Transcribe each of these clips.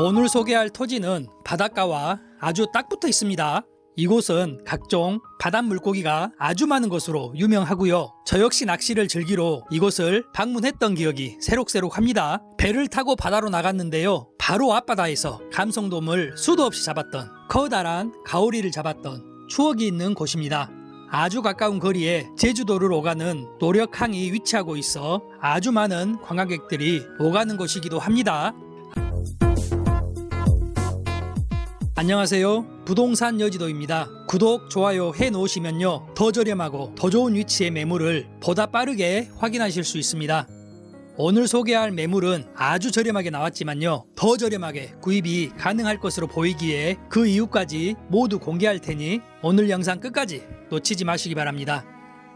오늘 소개할 토지는 바닷가와 아주 딱 붙어 있습니다. 이곳은 각종 바닷 물고기가 아주 많은 것으로 유명하고요. 저 역시 낚시를 즐기러 이곳을 방문했던 기억이 새록새록합니다. 배를 타고 바다로 나갔는데요. 바로 앞바다에서 감성돔을 수도 없이 잡았던, 커다란 가오리를 잡았던 추억이 있는 곳입니다. 아주 가까운 거리에 제주도를 오가는 노력항이 위치하고 있어 아주 많은 관광객들이 오가는 곳이기도 합니다. 안녕하세요. 부동산 여지도입니다. 구독, 좋아요 해 놓으시면요, 더 저렴하고 더 좋은 위치의 매물을 보다 빠르게 확인하실 수 있습니다. 오늘 소개할 매물은 아주 저렴하게 나왔지만요, 더 저렴하게 구입이 가능할 것으로 보이기에 그 이유까지 모두 공개할 테니 오늘 영상 끝까지 놓치지 마시기 바랍니다.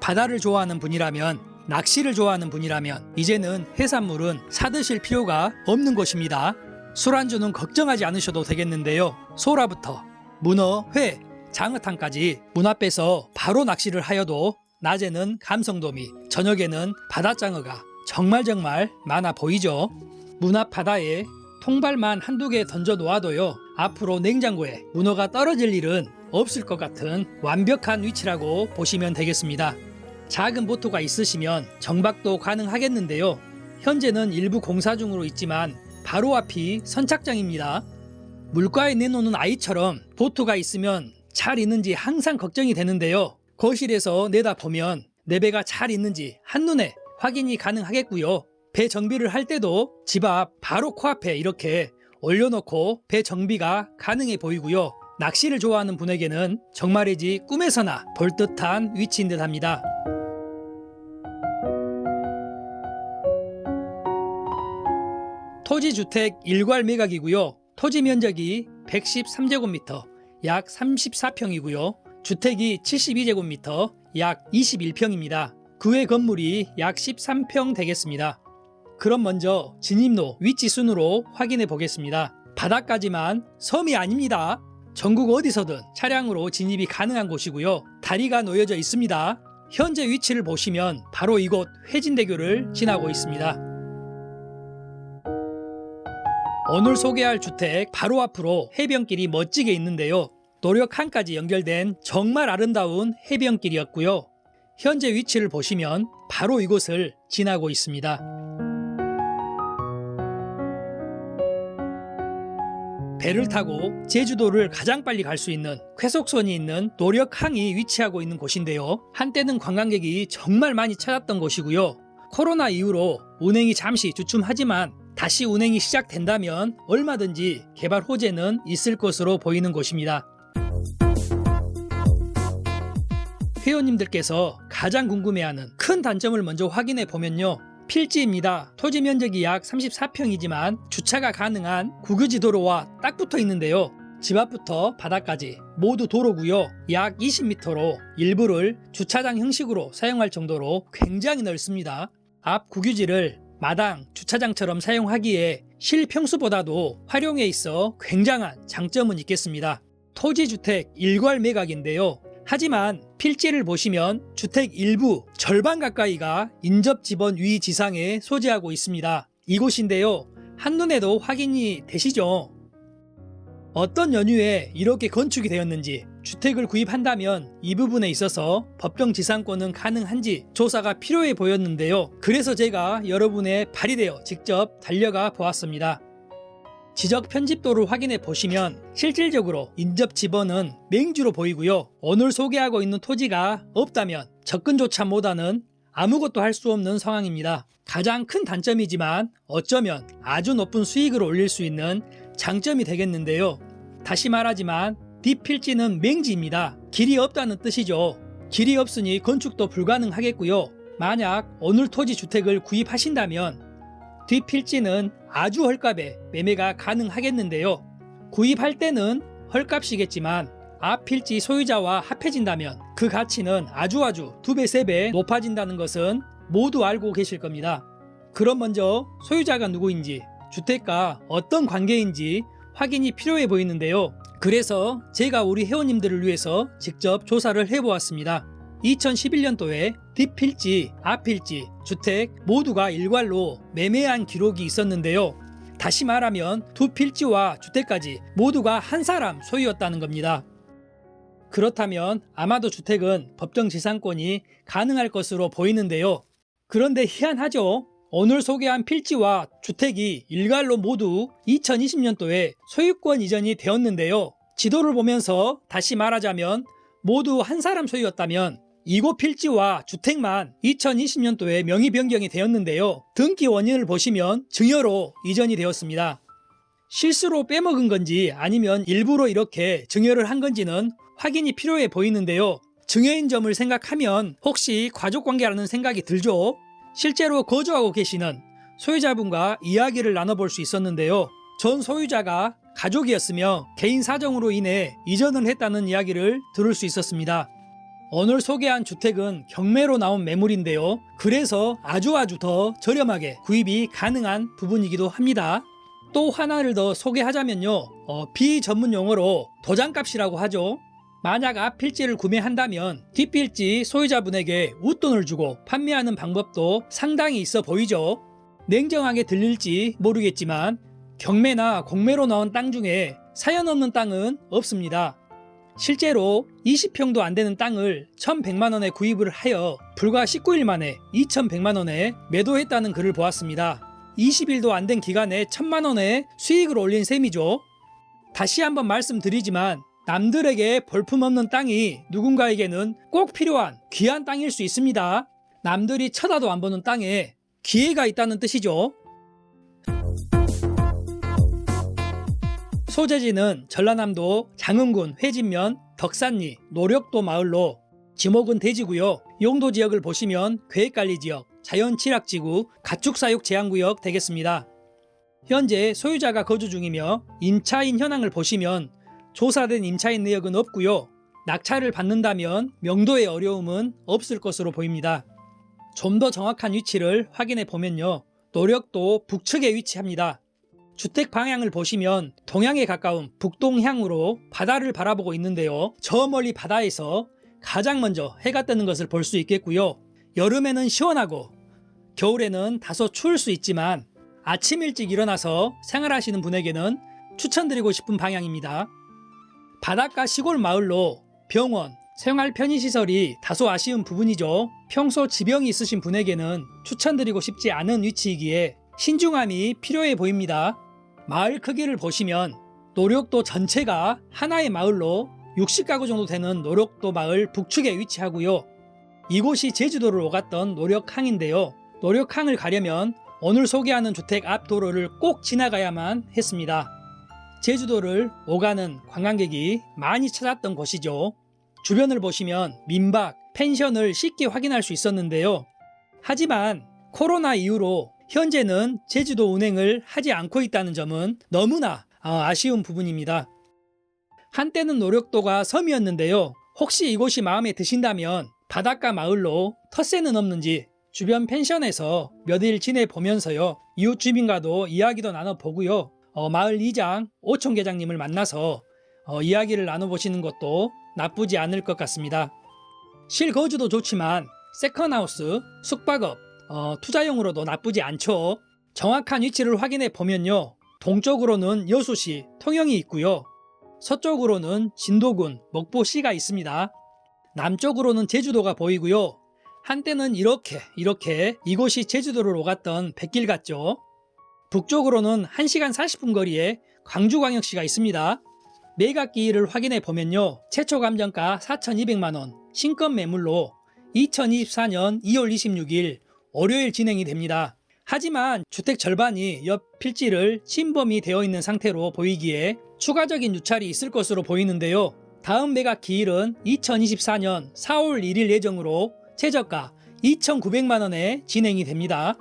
바다를 좋아하는 분이라면, 낚시를 좋아하는 분이라면 이제는 해산물은 사드실 필요가 없는 곳입니다. 술안주는 걱정하지 않으셔도 되겠는데요. 소라부터 문어, 회, 장어탕까지 문 앞에서 바로 낚시를 하여도 낮에는 감성돔이, 저녁에는 바다장어가 정말 많아 보이죠. 문 앞 바다에 통발만 한두 개 던져 놓아도요, 앞으로 냉장고에 문어가 떨어질 일은 없을 것 같은 완벽한 위치라고 보시면 되겠습니다. 작은 보트가 있으시면 정박도 가능하겠는데요. 현재는 일부 공사 중으로 있지만 바로 앞이 선착장입니다. 물가에 내놓는 아이처럼 보트가 있으면 잘 있는지 항상 걱정이 되는데요. 거실에서 내다보면 내 배가 잘 있는지 한눈에 확인이 가능하겠고요. 배 정비를 할 때도 집 앞 바로 코앞에 이렇게 올려놓고 배 정비가 가능해 보이고요. 낚시를 좋아하는 분에게는 정말이지 꿈에서나 볼 듯한 위치인 듯 합니다. 토지주택 일괄 매각이고요. 토지 면적이 113제곱미터, 약 34평이고요. 주택이 72제곱미터, 약 21평입니다. 그 외 건물이 약 13평 되겠습니다. 그럼 먼저 진입로 위치 순으로 확인해 보겠습니다. 바다까지만 섬이 아닙니다. 전국 어디서든 차량으로 진입이 가능한 곳이고요. 다리가 놓여져 있습니다. 현재 위치를 보시면 바로 이곳 회진대교를 지나고 있습니다. 오늘 소개할 주택 바로 앞으로 해변길이 멋지게 있는데요. 노력항까지 연결된 정말 아름다운 해변길이었고요. 현재 위치를 보시면 바로 이곳을 지나고 있습니다. 배를 타고 제주도를 가장 빨리 갈 수 있는 쾌속선이 있는 노력항이 위치하고 있는 곳인데요. 한때는 관광객이 정말 많이 찾았던 곳이고요. 코로나 이후로 운행이 잠시 주춤하지만 다시 운행이 시작된다면 얼마든지 개발 호재는 있을 것으로 보이는 곳입니다. 회원님들께서 가장 궁금해하는 큰 단점을 먼저 확인해 보면요, 필지입니다. 토지 면적이 약 34평이지만 주차가 가능한 국유지 도로와 딱 붙어 있는데요. 집 앞부터 바다까지 모두 도로고요. 약 20m로 일부를 주차장 형식으로 사용할 정도로 굉장히 넓습니다. 앞 국유지를 마당, 주차장처럼 사용하기에 실평수보다도 활용에 있어 굉장한 장점은 있겠습니다. 토지주택 일괄 매각인데요. 하지만 필지를 보시면 주택 일부 절반 가까이가 인접지번 위 지상에 소재하고 있습니다. 이곳인데요. 한눈에도 확인이 되시죠? 어떤 연유에 이렇게 건축이 되었는지, 주택을 구입한다면 이 부분에 있어서 법정지상권은 가능한지 조사가 필요해 보였는데요. 그래서 제가 여러분의 발휘되어 직접 달려가 보았습니다. 지적 편집도를 확인해 보시면 실질적으로 인접 지번은 맹주로 보이고요. 오늘 소개하고 있는 토지가 없다면 접근조차 못하는 아무것도 할 수 없는 상황입니다. 가장 큰 단점이지만 어쩌면 아주 높은 수익을 올릴 수 있는 장점이 되겠는데요. 다시 말하지만 뒷필지는 맹지입니다. 길이 없다는 뜻이죠. 길이 없으니 건축도 불가능하겠고요. 만약 오늘 토지 주택을 구입하신다면 뒷필지는 아주 헐값에 매매가 가능하겠는데요. 구입할 때는 헐값이겠지만 앞필지 소유자와 합해진다면 그 가치는 아주 2배, 3배 높아진다는 것은 모두 알고 계실 겁니다. 그럼 먼저 소유자가 누구인지, 주택과 어떤 관계인지 확인이 필요해 보이는데요. 그래서 제가 우리 회원님들을 위해서 직접 조사를 해보았습니다. 2011년도에 뒷필지, 앞필지, 주택 모두가 일괄로 매매한 기록이 있었는데요. 다시 말하면 두 필지와 주택까지 모두가 한 사람 소유였다는 겁니다. 그렇다면 아마도 주택은 법정지상권이 가능할 것으로 보이는데요. 그런데 희한하죠. 오늘 소개한 필지와 주택이 일괄로 모두 2020년도에 소유권 이전이 되었는데요. 지도를 보면서 다시 말하자면 모두 한 사람 소유였다면 이곳 필지와 주택만 2020년도에 명의 변경이 되었는데요. 등기 원인을 보시면 증여로 이전이 되었습니다. 실수로 빼먹은 건지 아니면 일부러 이렇게 증여를 한 건지는 확인이 필요해 보이는데요. 증여인 점을 생각하면 혹시 가족관계라는 생각이 들죠. 실제로 거주하고 계시는 소유자분과 이야기를 나눠볼 수 있었는데요. 전 소유자가 가족이었으며 개인 사정으로 인해 이전을 했다는 이야기를 들을 수 있었습니다. 오늘 소개한 주택은 경매로 나온 매물인데요. 그래서 아주 더 저렴하게 구입이 가능한 부분이기도 합니다. 또 하나를 더 소개하자면요. 비전문 용어로 도장값이라고 하죠. 만약 앞 필지를 구매한다면 뒷필지 소유자분에게 웃돈을 주고 판매하는 방법도 상당히 있어 보이죠. 냉정하게 들릴지 모르겠지만 경매나 공매로 나온 땅 중에 사연 없는 땅은 없습니다. 실제로 20평도 안 되는 땅을 1,100만원에 구입을 하여 불과 19일 만에 2,100만원에 매도했다는 글을 보았습니다. 20일도 안 된 기간에 1,000만원의 수익을 올린 셈이죠. 다시 한번 말씀드리지만 남들에게 볼품없는 땅이 누군가에게는 꼭 필요한 귀한 땅일 수 있습니다. 남들이 쳐다도 안 보는 땅에 기회가 있다는 뜻이죠. 소재지는 전라남도 장흥군 회진면 덕산리 노력도 마을로 지목은 대지고요. 용도 지역을 보시면 계획관리지역, 자연취락지구, 가축사육 제한구역 되겠습니다. 현재 소유자가 거주 중이며 임차인 현황을 보시면 조사된 임차인 내역은 없고요. 낙찰을 받는다면 명도의 어려움은 없을 것으로 보입니다. 좀 더 정확한 위치를 확인해 보면요. 노력도 북측에 위치합니다. 주택 방향을 보시면 동향에 가까운 북동향으로 바다를 바라보고 있는데요. 저 멀리 바다에서 가장 먼저 해가 뜨는 것을 볼 수 있겠고요. 여름에는 시원하고 겨울에는 다소 추울 수 있지만 아침 일찍 일어나서 생활하시는 분에게는 추천드리고 싶은 방향입니다. 바닷가 시골 마을로 병원, 생활 편의시설이 다소 아쉬운 부분이죠. 평소 지병이 있으신 분에게는 추천드리고 싶지 않은 위치이기에 신중함이 필요해 보입니다. 마을 크기를 보시면 노력도 전체가 하나의 마을로 60가구 정도 되는 노력도 마을 북측에 위치하고요. 이곳이 제주도를 오갔던 노력항인데요. 노력항을 가려면 오늘 소개하는 주택 앞 도로를 꼭 지나가야만 했습니다. 제주도를 오가는 관광객이 많이 찾았던 곳이죠. 주변을 보시면 민박, 펜션을 쉽게 확인할 수 있었는데요. 하지만 코로나 이후로 현재는 제주도 운행을 하지 않고 있다는 점은 너무나 아쉬운 부분입니다. 한때는 노력도가 섬이었는데요. 혹시 이곳이 마음에 드신다면 바닷가 마을로 텃세는 없는지 주변 펜션에서 몇 일 지내보면서요. 이웃 주민과도 이야기도 나눠보고요. 마을 이장 오촌 계장님을 만나서 이야기를 나눠보시는 것도 나쁘지 않을 것 같습니다. 실거주도 좋지만 세컨하우스, 숙박업, 투자용으로도 나쁘지 않죠. 정확한 위치를 확인해 보면요. 동쪽으로는 여수시, 통영이 있고요. 서쪽으로는 진도군, 먹보시가 있습니다. 남쪽으로는 제주도가 보이고요. 한때는 이렇게 이곳이 제주도를 오갔던 백길 같죠. 북쪽으로는 1시간 40분 거리에 광주광역시가 있습니다. 매각기일을 확인해 보면요. 최초 감정가 4,200만원, 신권 매물로 2024년 2월 26일 월요일 진행이 됩니다. 하지만 주택 절반이 옆 필지를 침범이 되어 있는 상태로 보이기에 추가적인 유찰이 있을 것으로 보이는데요. 다음 매각 기일은 2024년 4월 1일 예정으로 최저가 2,900만원에 진행이 됩니다.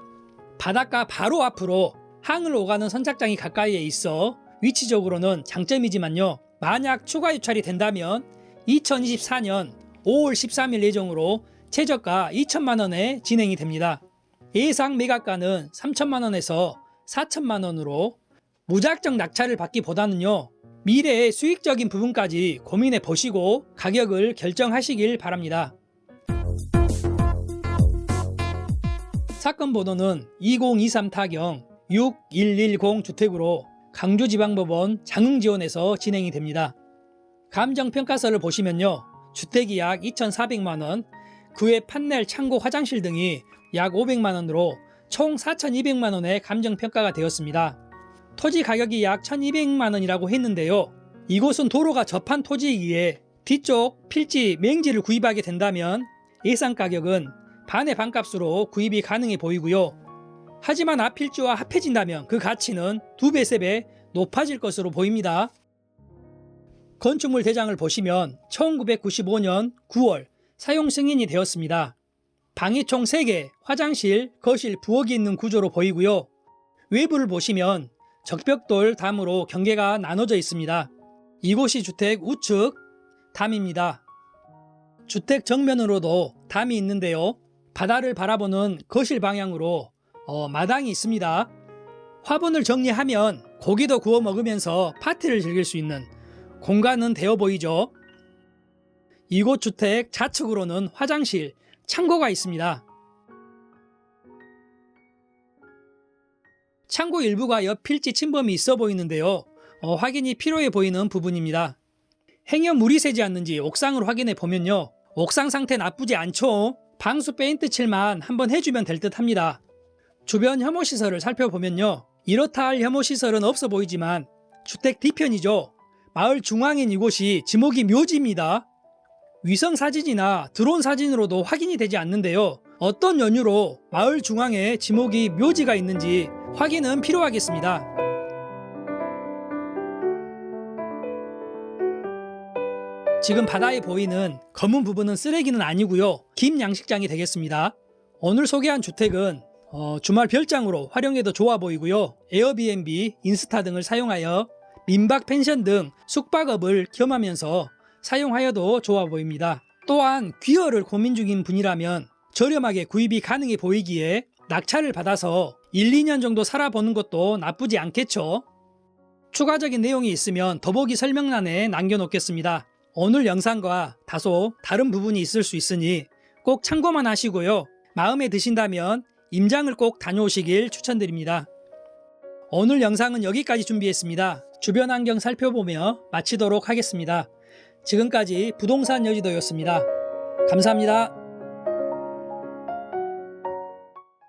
바닷가 바로 앞으로 항을 오가는 선착장이 가까이에 있어 위치적으로는 장점이지만요. 만약 추가 유찰이 된다면 2024년 5월 13일 예정으로 최저가 2천만원에 진행이 됩니다. 예상 매각가는 3천만원에서 4천만원으로 무작정 낙찰을 받기보다는요. 미래의 수익적인 부분까지 고민해 보시고 가격을 결정하시길 바랍니다. 사건 번호는 2023타경 6110 주택으로 강주지방법원 장흥지원에서 진행이 됩니다. 감정평가서를 보시면요. 주택이 약 2,400만원, 그 외 판넬, 창고, 화장실 등이 약 500만원으로 총 4,200만원의 감정평가가 되었습니다. 토지 가격이 약 1,200만원이라고 했는데요. 이곳은 도로가 접한 토지이기에 뒤쪽 필지, 맹지를 구입하게 된다면 예상 가격은 반의 반값으로 구입이 가능해 보이고요. 하지만 앞필지와 합해진다면 그 가치는 2배, 3배 높아질 것으로 보입니다. 건축물 대장을 보시면 1995년 9월 사용 승인이 되었습니다. 방이 총 3개, 화장실, 거실, 부엌이 있는 구조로 보이고요. 외부를 보시면 적벽돌 담으로 경계가 나눠져 있습니다. 이곳이 주택 우측 담입니다. 주택 정면으로도 담이 있는데요. 바다를 바라보는 거실 방향으로 마당이 있습니다. 화분을 정리하면 고기도 구워 먹으면서 파티를 즐길 수 있는 공간은 되어 보이죠. 이곳 주택 좌측으로는 화장실, 창고가 있습니다. 창고 일부가 옆 필지 침범이 있어 보이는데요. 확인이 필요해 보이는 부분입니다. 행여 물이 새지 않는지 옥상을 확인해 보면요. 옥상 상태 나쁘지 않죠. 방수 페인트 칠만 한번 해주면 될 듯 합니다. 주변 혐오시설을 살펴보면요. 이렇다 할 혐오시설은 없어 보이지만 주택 뒤편이죠. 마을 중앙인 이곳이 지목이 묘지입니다. 위성사진이나 드론 사진으로도 확인이 되지 않는데요. 어떤 연유로 마을 중앙에 지목이 묘지가 있는지 확인은 필요하겠습니다. 지금 바다에 보이는 검은 부분은 쓰레기는 아니고요. 김 양식장이 되겠습니다. 오늘 소개한 주택은 주말 별장으로 활용해도 좋아 보이고요. 에어비앤비, 인스타 등을 사용하여 민박 펜션 등 숙박업을 겸하면서 사용하여도 좋아 보입니다. 또한 귀여를 고민 중인 분이라면 저렴하게 구입이 가능해 보이기에 낙찰을 받아서 1, 2년 정도 살아보는 것도 나쁘지 않겠죠. 추가적인 내용이 있으면 더보기 설명란에 남겨놓겠습니다. 오늘 영상과 다소 다른 부분이 있을 수 있으니 꼭 참고만 하시고요. 마음에 드신다면 임장을 꼭 다녀오시길 추천드립니다. 오늘 영상은 여기까지 준비했습니다. 주변 환경 살펴보며 마치도록 하겠습니다. 지금까지 부동산 여지도였습니다. 감사합니다.